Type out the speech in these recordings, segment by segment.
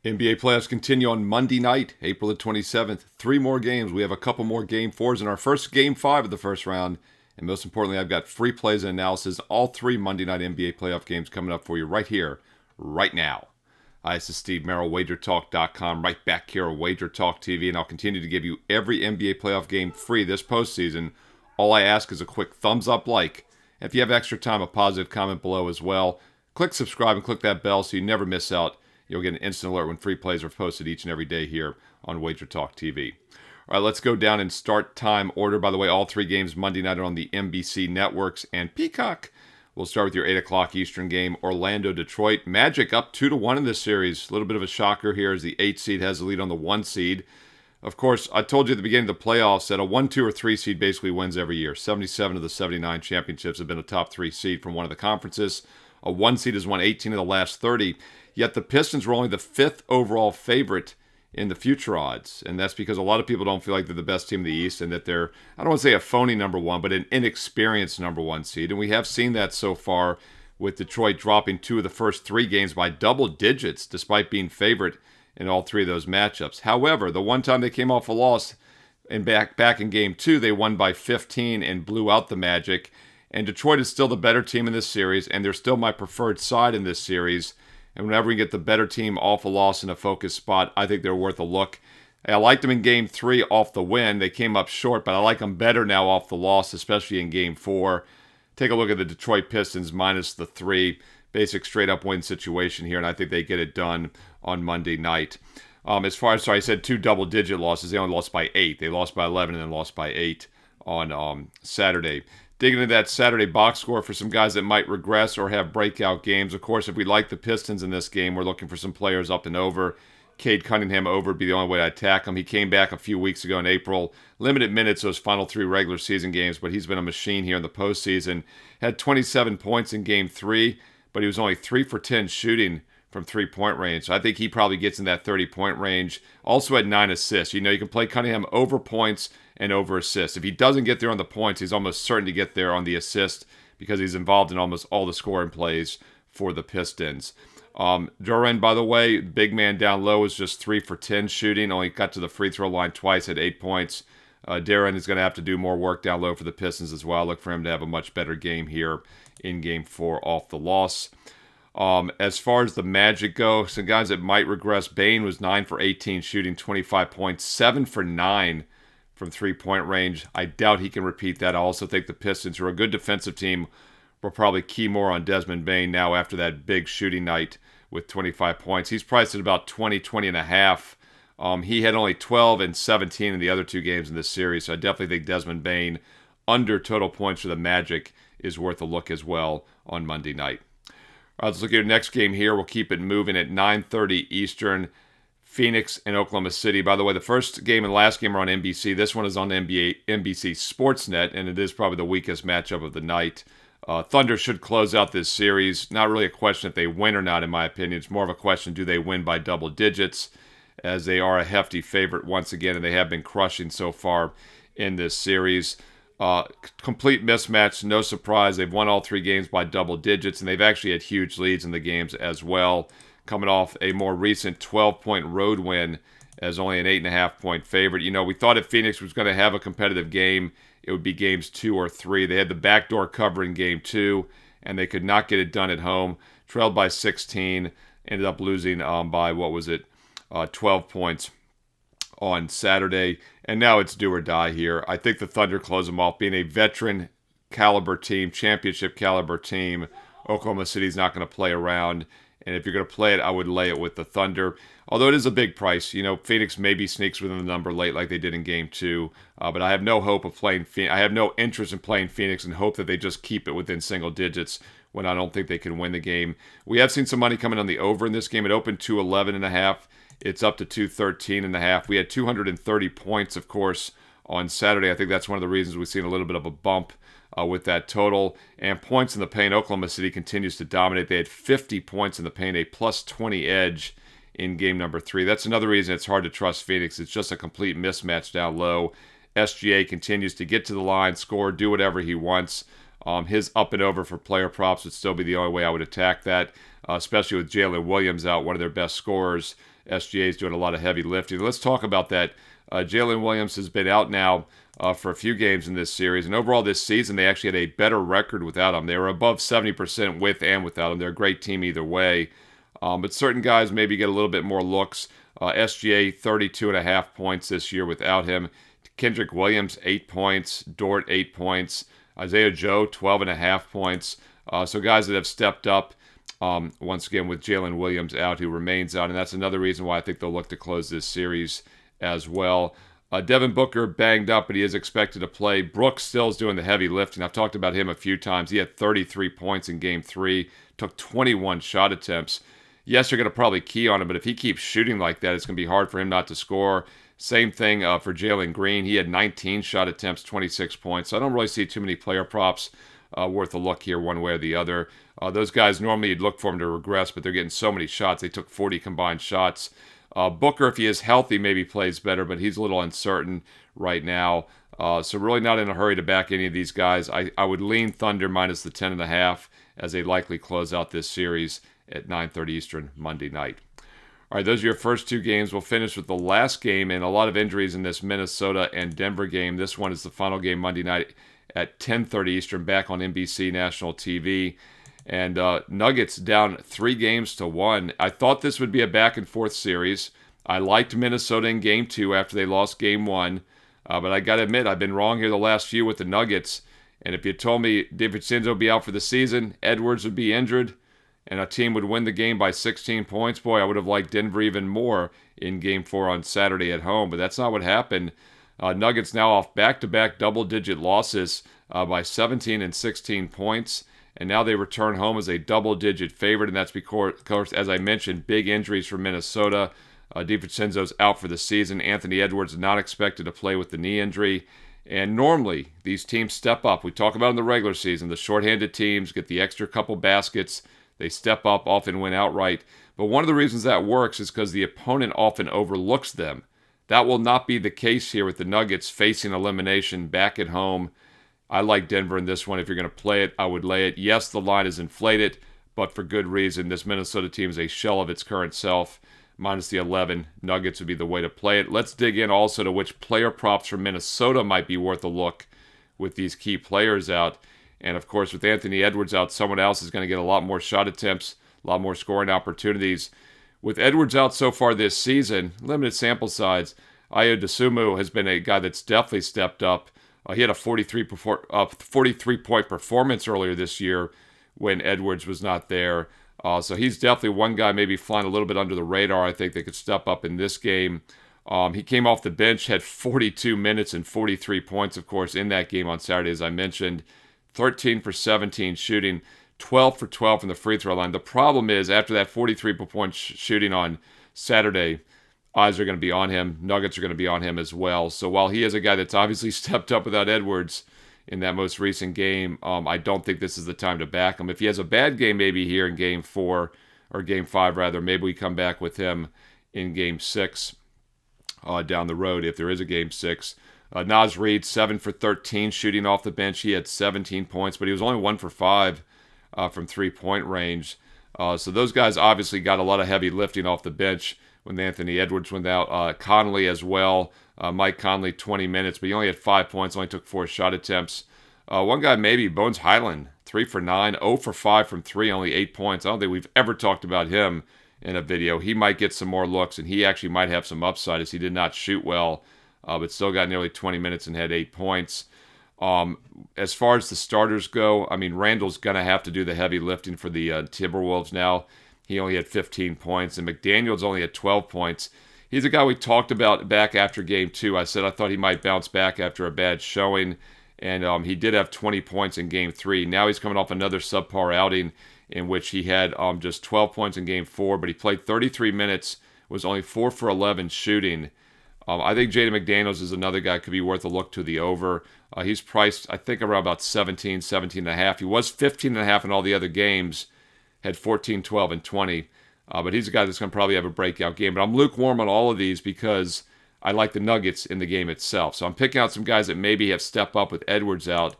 NBA playoffs continue on Monday night, April the 27th. Three more games. We have a couple more game fours in our first game five of the first round. And most importantly, I've got free plays and analysis, all three Monday night NBA playoff games coming up for you right here, right now. Hi, this is Steve Merril, WagerTalk.com, right back here on WagerTalk TV, and I'll continue to give you every NBA playoff game free this postseason. All I ask is a quick thumbs up like. If you have extra time, a positive comment below as well. Click subscribe and click that bell so you never miss out. You'll get an instant alert when free plays are posted each and every day here on WagerTalk TV. All right, let's go down in start time order. By the way, all three games Monday night are on the NBC networks and Peacock. We'll start with your 8 o'clock Eastern game, Orlando-Detroit. Magic up 2-1 in this series. A little bit of a shocker here as the 8 seed has the lead on the 1 seed. Of course, I told you at the beginning of the playoffs that a 1, 2, or 3 seed basically wins every year. 77 of the 79 championships have been a top 3 seed from one of the conferences. A 1 seed has won 18 of the last 30. Yet the Pistons were only the 5th overall favorite in the future odds. And that's because a lot of people don't feel like they're the best team in the East and that they're, I don't want to say a phony number one, but an inexperienced number 1 seed. And we have seen that so far with Detroit dropping 2 of the first 3 games by double digits despite being favorite in all 3 of those matchups. However, the one time they came off a loss and back in game 2, they won by 15 and blew out the Magic. And Detroit is still the better team in this series, and they're still my preferred side in this series. And whenever we get the better team off a loss in a focus spot, I think they're worth a look. I liked them in Game 3 off the win. They came up short, but I like them better now off the loss, especially in Game 4. Take a look at the Detroit Pistons minus the 3. Basic straight-up win situation here, and I think they get it done on Monday night. As far as, I said 2 double-digit losses. They only lost by 8. They lost by 11 and then lost by 8 on Saturday. Digging into that Saturday box score for some guys that might regress or have breakout games. Of course, if we like the Pistons in this game, we're looking for some players up and over. Cade Cunningham over would be the only way to attack him. He came back a few weeks ago in April. Limited minutes those final 3 regular season games, but he's been a machine here in the postseason. Had 27 points in Game 3, but he was only 3 for 10 shooting from three-point range. So I think he probably gets in that 30-point range. Also had 9 assists. You know, you can play Cunningham over points and over assists. If he doesn't get there on the points, he's almost certain to get there on the assist because he's involved in almost all the scoring plays for the Pistons. Duran, by the way, big man down low, is just 3 for 10 shooting. Only got to the free throw line twice at 8 points. Duran is going to have to do more work down low for the Pistons as well. Look for him to have a much better game here in Game 4 off the loss. As far as the Magic go, some guys that might regress. Bane was 9 for 18 shooting, 25 points, 7 for 9 from three-point range. I doubt he can repeat that. I also think the Pistons, who are a good defensive team, will probably key more on Desmond Bane now after that big shooting night with 25 points. He's priced at about 20 and a half. He had only 12 and 17 in the other 2 games in this series, so I definitely think Desmond Bane under total points for the Magic is worth a look as well on Monday night. All right, let's look at your next game here. We'll keep it moving at 9:30 Eastern. Phoenix and Oklahoma City. By the way, the first game and last game are on NBC. This one is on NBC Sportsnet, and it is probably the weakest matchup of the night. Thunder should close out this series. Not really a question if they win or not, in my opinion. It's more of a question, do they win by double digits, as they are a hefty favorite once again, and they have been crushing so far in this series. Complete mismatch, no surprise. They've won all 3 games by double digits, and they've actually had huge leads in the games as well, coming off a more recent 12-point road win as only an 8.5-point favorite. You know, we thought if Phoenix was going to have a competitive game, it would be games 2 or 3. They had the backdoor cover in game 2, and they could not get it done at home. Trailed by 16, ended up losing by, 12 points on Saturday. And now it's do or die here. I think the Thunder close them off. Being a veteran caliber team, championship caliber team, Oklahoma City's not going to play around. And if you're going to play it, I would lay it with the Thunder. Although it is a big price. You know, Phoenix maybe sneaks within the number late like they did in Game 2. But I have no hope of playing I have no interest in playing Phoenix and hope that they just keep it within single digits when I don't think they can win the game. We have seen some money coming on the over in this game. It opened 211.5. It's up to 213.5. We had 230 points, of course, on Saturday. I think that's one of the reasons we've seen a little bit of a bump with that total. And points in the paint, Oklahoma City continues to dominate. They had 50 points in the paint, a plus 20 edge in game number 3. That's another reason it's hard to trust Phoenix. It's just a complete mismatch down low. SGA continues to get to the line, score, do whatever he wants. His up and over for player props would still be the only way I would attack that, especially with Jalen Williams out, one of their best scorers. SGA is doing a lot of heavy lifting. Let's talk about that. Jalen Williams has been out now for a few games in this series, and overall this season they actually had a better record without him. They were above 70% with and without him. They're a great team either way. But certain guys maybe get a little bit more looks. SGA 32.5 points this year without him. Kendrick Williams 8 points. Dort 8 points. Isaiah Joe 12.5 points. So guys that have stepped up once again with Jalen Williams out, who remains out, and that's another reason why I think they'll look to close this series as well. Devin Booker banged up, but he is expected to play. Brooks still is doing the heavy lifting. I've talked about him a few times. He had 33 points in Game 3, took 21 shot attempts. Yes, you're going to probably key on him, but if he keeps shooting like that, it's going to be hard for him not to score. Same thing for Jalen Green. He had 19 shot attempts, 26 points. So I don't really see too many player props worth a look here one way or the other. Those guys, normally you'd look for them to regress, but they're getting so many shots. They took 40 combined shots. Booker, if he is healthy, maybe plays better, but he's a little uncertain right now. So really not in a hurry to back any of these guys. I would lean Thunder minus the 10.5 as they likely close out this series at 9:30 Eastern Monday night. All right, those are your first two games. We'll finish with the last game, and a lot of injuries in this Minnesota and Denver game. This one is the final game Monday night at 10:30 Eastern, back on NBC National TV. And Nuggets down 3-1. I thought this would be a back-and-forth series. I liked Minnesota in Game 2 after they lost Game 1. But I got to admit, I've been wrong here the last few with the Nuggets. And if you told me DiVincenzo would be out for the season, Edwards would be injured, and a team would win the game by 16 points, boy, I would have liked Denver even more in Game 4 on Saturday at home. But that's not what happened. Nuggets now off back-to-back double-digit losses by 17 and 16 points. And now they return home as a double-digit favorite, and that's because, of course, as I mentioned, big injuries for Minnesota. DiVincenzo's out for the season. Anthony Edwards is not expected to play with the knee injury. And normally, these teams step up. We talk about in the regular season, the shorthanded teams get the extra couple baskets. They step up, often win outright. But one of the reasons that works is because the opponent often overlooks them. That will not be the case here with the Nuggets facing elimination back at home. I like Denver in this one. If you're going to play it, I would lay it. Yes, the line is inflated, but for good reason. This Minnesota team is a shell of its current self. Minus the 11, Nuggets would be the way to play it. Let's dig in also to which player props from Minnesota might be worth a look with these key players out. And, of course, with Anthony Edwards out, someone else is going to get a lot more shot attempts, a lot more scoring opportunities. With Edwards out so far this season, limited sample size, Ayo Dosunmu has been a guy that's definitely stepped up. He had a 43-point performance earlier this year when Edwards was not there. So he's definitely one guy maybe flying a little bit under the radar. I think they could step up in this game. He came off the bench, had 42 minutes and 43 points, of course, in that game on Saturday, as I mentioned. 13 for 17 shooting, 12 for 12 from the free throw line. The problem is, after that 43-point shooting on Saturday, eyes are going to be on him. Nuggets are going to be on him as well. So while he is a guy that's obviously stepped up without Edwards in that most recent game, I don't think this is the time to back him. If he has a bad game maybe here in Game 4, or Game 5 rather, maybe we come back with him in Game 6 down the road if there is a Game 6. Naz Reid, 7 for 13 shooting off the bench. He had 17 points, but he was only 1 for 5 from three-point range. So those guys obviously got a lot of heavy lifting off the bench when Anthony Edwards went out. Conley as well. Mike Conley, 20 minutes, but he only had 5 points, only took 4 shot attempts. One guy maybe, Bones Highland, 3 for 9, 0 for 5 from 3, only 8 points. I don't think we've ever talked about him in a video. He might get some more looks, and he actually might have some upside as he did not shoot well, but still got nearly 20 minutes and had 8 points. As far as the starters go, I mean, Randall's going to have to do the heavy lifting for the Timberwolves now. He only had 15 points, and McDaniels only had 12 points. He's a guy we talked about back after Game 2. I said I thought he might bounce back after a bad showing, and he did have 20 points in Game 3. Now he's coming off another subpar outing in which he had just 12 points in Game 4, but he played 33 minutes, was only 4 for 11 shooting. I think Jaden McDaniels is another guy could be worth a look to the over. He's priced, I think, around about 17 and a half. He was 15 and a half in all the other games, had 14, 12, and 20. But he's a guy that's going to probably have a breakout game. But I'm lukewarm on all of these because I like the Nuggets in the game itself. So I'm picking out some guys that maybe have stepped up with Edwards out.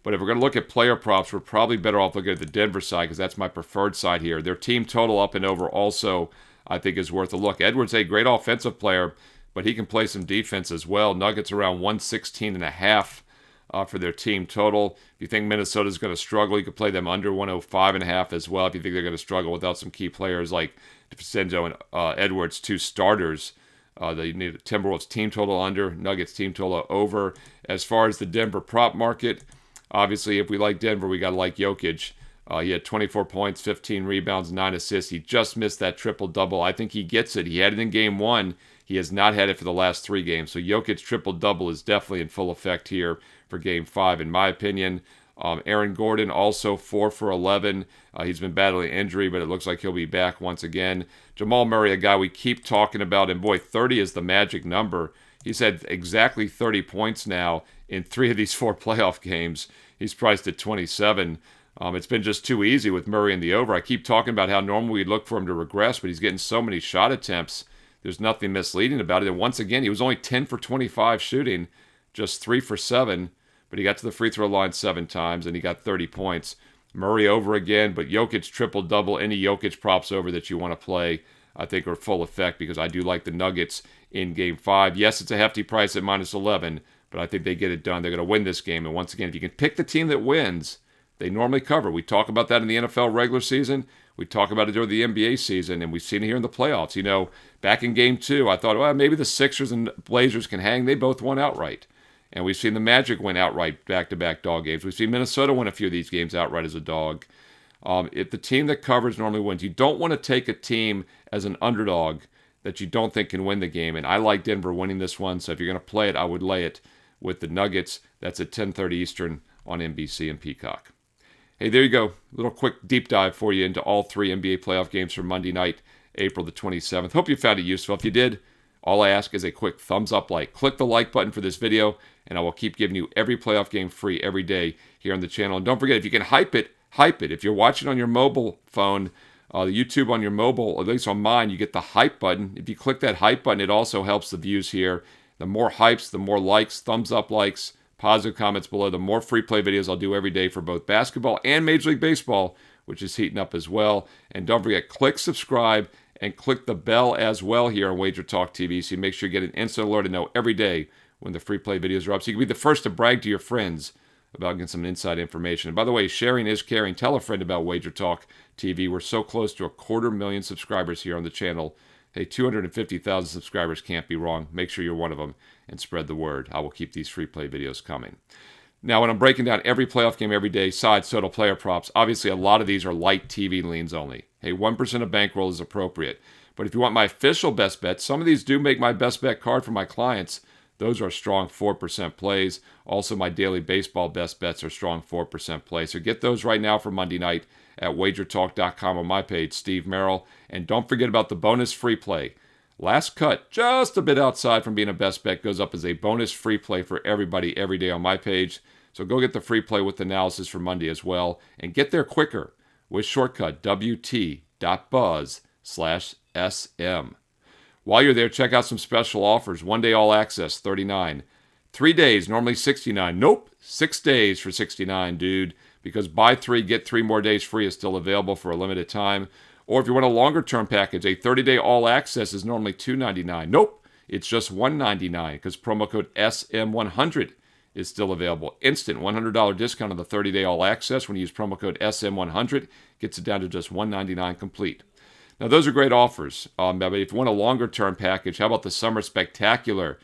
But if we're going to look at player props, we're probably better off looking at the Denver side because that's my preferred side here. Their team total up and over also, I think is worth a look. Edwards, a great offensive player, but he can play some defense as well. Nuggets around 116.5 for their team total. If you think Minnesota's going to struggle, you could play them under 105.5 as well. If you think they're going to struggle without some key players like DeVincenzo and Edwards, two starters, they need a Timberwolves team total under, Nuggets team total over. As far as the Denver prop market, obviously if we like Denver, we got to like Jokic. He had 24 points, 15 rebounds, 9 assists. He just missed that triple-double. I think he gets it. He had it in Game 1. He has not had it for the last 3 games. So Jokic's triple-double is definitely in full effect here for Game 5, in my opinion. Aaron Gordon also 4 for 11. He's been battling injury, but it looks like he'll be back once again. Jamal Murray, a guy we keep talking about, and boy, 30 is the magic number. He's had exactly 30 points now in 3 of these 4 playoff games. He's priced at 27. It's been just too easy with Murray in the over. I keep talking about how normally we'd look for him to regress, but he's getting so many shot attempts. There's nothing misleading about it. And once again, he was only 10 for 25 shooting, just 3 for 7, but he got to the free throw line 7 times, and he got 30 points. Murray over again, but Jokic triple-double, any Jokic props over that you want to play, I think are full effect because I do like the Nuggets in Game 5. Yes, it's a hefty price at minus 11, but I think they get it done. They're going to win this game. And once again, if you can pick the team that wins, they normally cover. We talk about that in the NFL regular season. We talk about it during the NBA season, and we've seen it here in the playoffs. You know, back in Game 2, I thought, well, maybe the Sixers and Blazers can hang. They both won outright. And we've seen the Magic win outright back-to-back dog games. We've seen Minnesota win a few of these games outright as a dog. If the team that covers normally wins, you don't want to take a team as an underdog that you don't think can win the game. And I like Denver winning this one, so if you're going to play it, I would lay it with the Nuggets. That's at 10:30 Eastern on NBC and Peacock. Hey, there you go. A little quick deep dive for you into all 3 NBA playoff games for Monday night, April the 27th. Hope you found it useful. If you did, all I ask is a quick thumbs up like. Click the like button for this video, and I will keep giving you every playoff game free every day here on the channel. And don't forget, if you can hype it, hype it. If you're watching on your mobile phone, YouTube on your mobile, or at least on mine, you get the hype button. If you click that hype button, it also helps the views here. The more hypes, the more likes, thumbs up likes, positive comments below, the more free play videos I'll do every day for both basketball and Major League Baseball, which is heating up as well. And don't forget, click subscribe and click the bell as well here on WagerTalk TV so you make sure you get an instant alert and know every day when the free play videos are up. So you can be the first to brag to your friends about getting some inside information. And by the way, sharing is caring. Tell a friend about WagerTalk TV. We're so close to 250,000 subscribers here on the channel. Hey, 250,000 subscribers can't be wrong. Make sure you're one of them and spread the word. I will keep these free play videos coming. Now, when I'm breaking down every playoff game every day, sides, total, player props, obviously a lot of these are light TV leans only. Hey, 1% of bankroll is appropriate. But if you want my official best bets, some of these do make my best bet card for my clients. Those are strong 4% plays. Also, my daily baseball best bets are strong 4% plays. So get those right now for Monday night at WagerTalk.com on my page, Steve Merril. And don't forget about the bonus free play. Last cut, just a bit outside from being a best bet, goes up as a bonus free play for everybody every day on my page. So go get the free play with analysis for Monday as well. And get there quicker with shortcut wt.buzz/SM. While you're there, check out some special offers. 1 day all access, $39. 3 days, normally $69. Nope, 6 days for $69, dude. Because buy 3, get 3 more days free is still available for a limited time. Or if you want a longer term package, a 30-day all access is normally $299. Nope, it's just $199 because promo code SM100 is still available. Instant $100 discount on the 30-day all access when you use promo code SM100. Gets it down to just $199 complete. Now, those are great offers. But if you want a longer term package, how about the Summer Spectacular?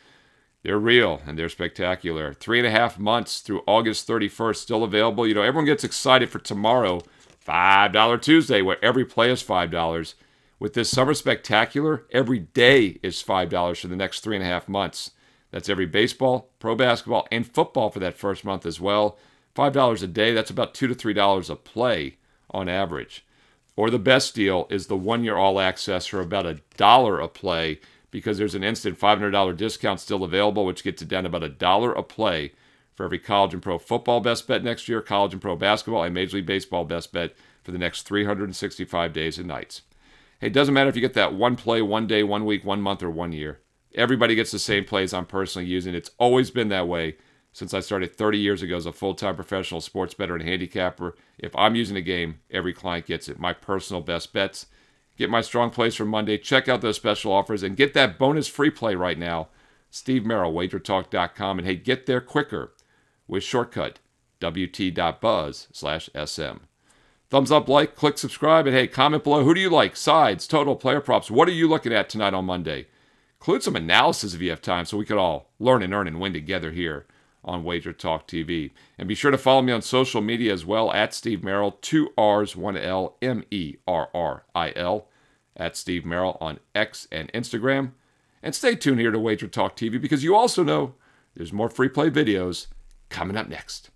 They're real and they're spectacular. 3.5 months through August 31st, still available. You know, everyone gets excited for tomorrow, $5 Tuesday, where every play is $5. With this Summer Spectacular, every day is $5 for the next 3.5 months. That's every baseball, pro basketball, and football for that first month as well. $5 a day, that's about $2 to $3 a play on average. Or the best deal is the 1 year all access for about $1 a play because there's an instant $500 discount still available, which gets it down to about $1 a play for every college and pro football best bet next year, college and pro basketball, and Major League Baseball best bet for the next 365 days and nights. Hey, it doesn't matter if you get that 1 play, 1 day, 1 week, 1 month, or 1 year. Everybody gets the same plays I'm personally using. It's always been that way since I started 30 years ago as a full-time professional sports bettor and handicapper. If I'm using a game, every client gets it. My personal best bets, Get my strong plays for Monday. Check out those special offers and get that bonus free play right now. Steve Merril, WagerTalk.com. And hey, get there quicker with shortcut wt.buzz/sm. Thumbs up, like, click subscribe, and hey, comment below. Who do you like? Sides, total, player props. What are you looking at tonight on Monday? Include some analysis if you have time so we could all learn and earn and win together here on Wager Talk TV. And be sure to follow me on social media as well at Steve Merril, 2 R's, 1 L, Merril, at Steve Merril on X and Instagram. And stay tuned here to Wager Talk TV because you also know there's more free play videos coming up next.